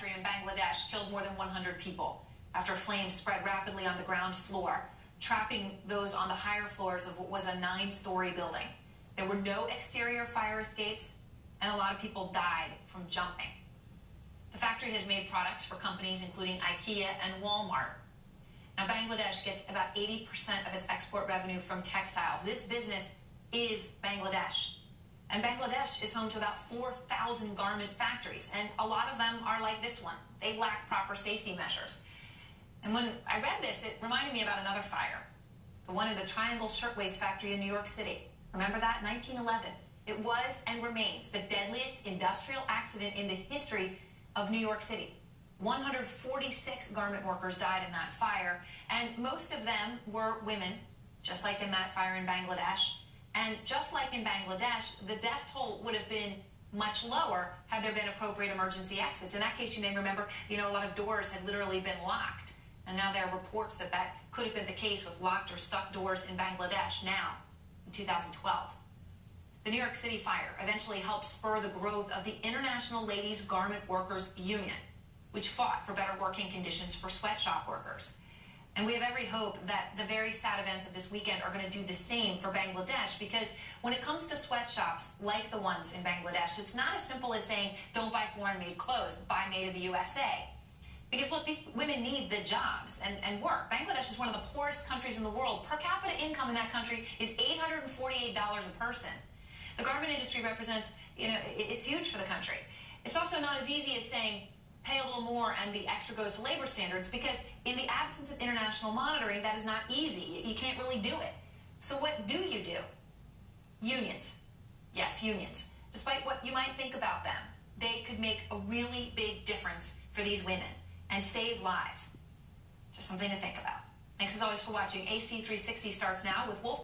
factory in Bangladesh killed more than 100 people after flames spread rapidly on the ground floor, trapping those on the higher floors of what was a 9-story building. There were no exterior fire escapes, and a lot of people died from jumping. The factory has made products for companies including IKEA and Walmart. Now, Bangladesh gets about 80% of its export revenue from textiles. This business is Bangladesh. And Bangladesh is home to about 4,000 garment factories, and a lot of them are like this one. They lack proper safety measures. And when I read this, it reminded me about another fire, the one in the Triangle Shirtwaist factory in New York City. Remember that? 1911. It was and remains the deadliest industrial accident in the history of New York City. 146 garment workers died in that fire, and most of them were women, just like in that fire in Bangladesh. And just like in Bangladesh, the death toll would have been much lower had there been appropriate emergency exits. In that case, you may remember, a lot of doors had literally been locked. And now there are reports that that could have been the case with locked or stuck doors in Bangladesh now, in 2012. The New York City fire eventually helped spur the growth of the International Ladies Garment Workers Union, which fought for better working conditions for sweatshop workers. And we have every hope that the very sad events of this weekend are going to do the same for Bangladesh, because when it comes to sweatshops like the ones in Bangladesh, it's not as simple as saying, don't buy foreign-made clothes, buy made in the USA. Because, look, these women need the jobs and work. Bangladesh is one of the poorest countries in the world. Per capita income in that country is $848 a person. The garment industry represents, it's huge for the country. It's also not as easy as saying, pay a little more and the extra goes to labor standards, because in the absence of international monitoring, that is not easy. You can't really do it. So what do? Unions. Yes, unions. Despite what you might think about them, they could make a really big difference for these women and save lives. Just something to think about. Thanks as always for watching. AC360 starts now with Wolf.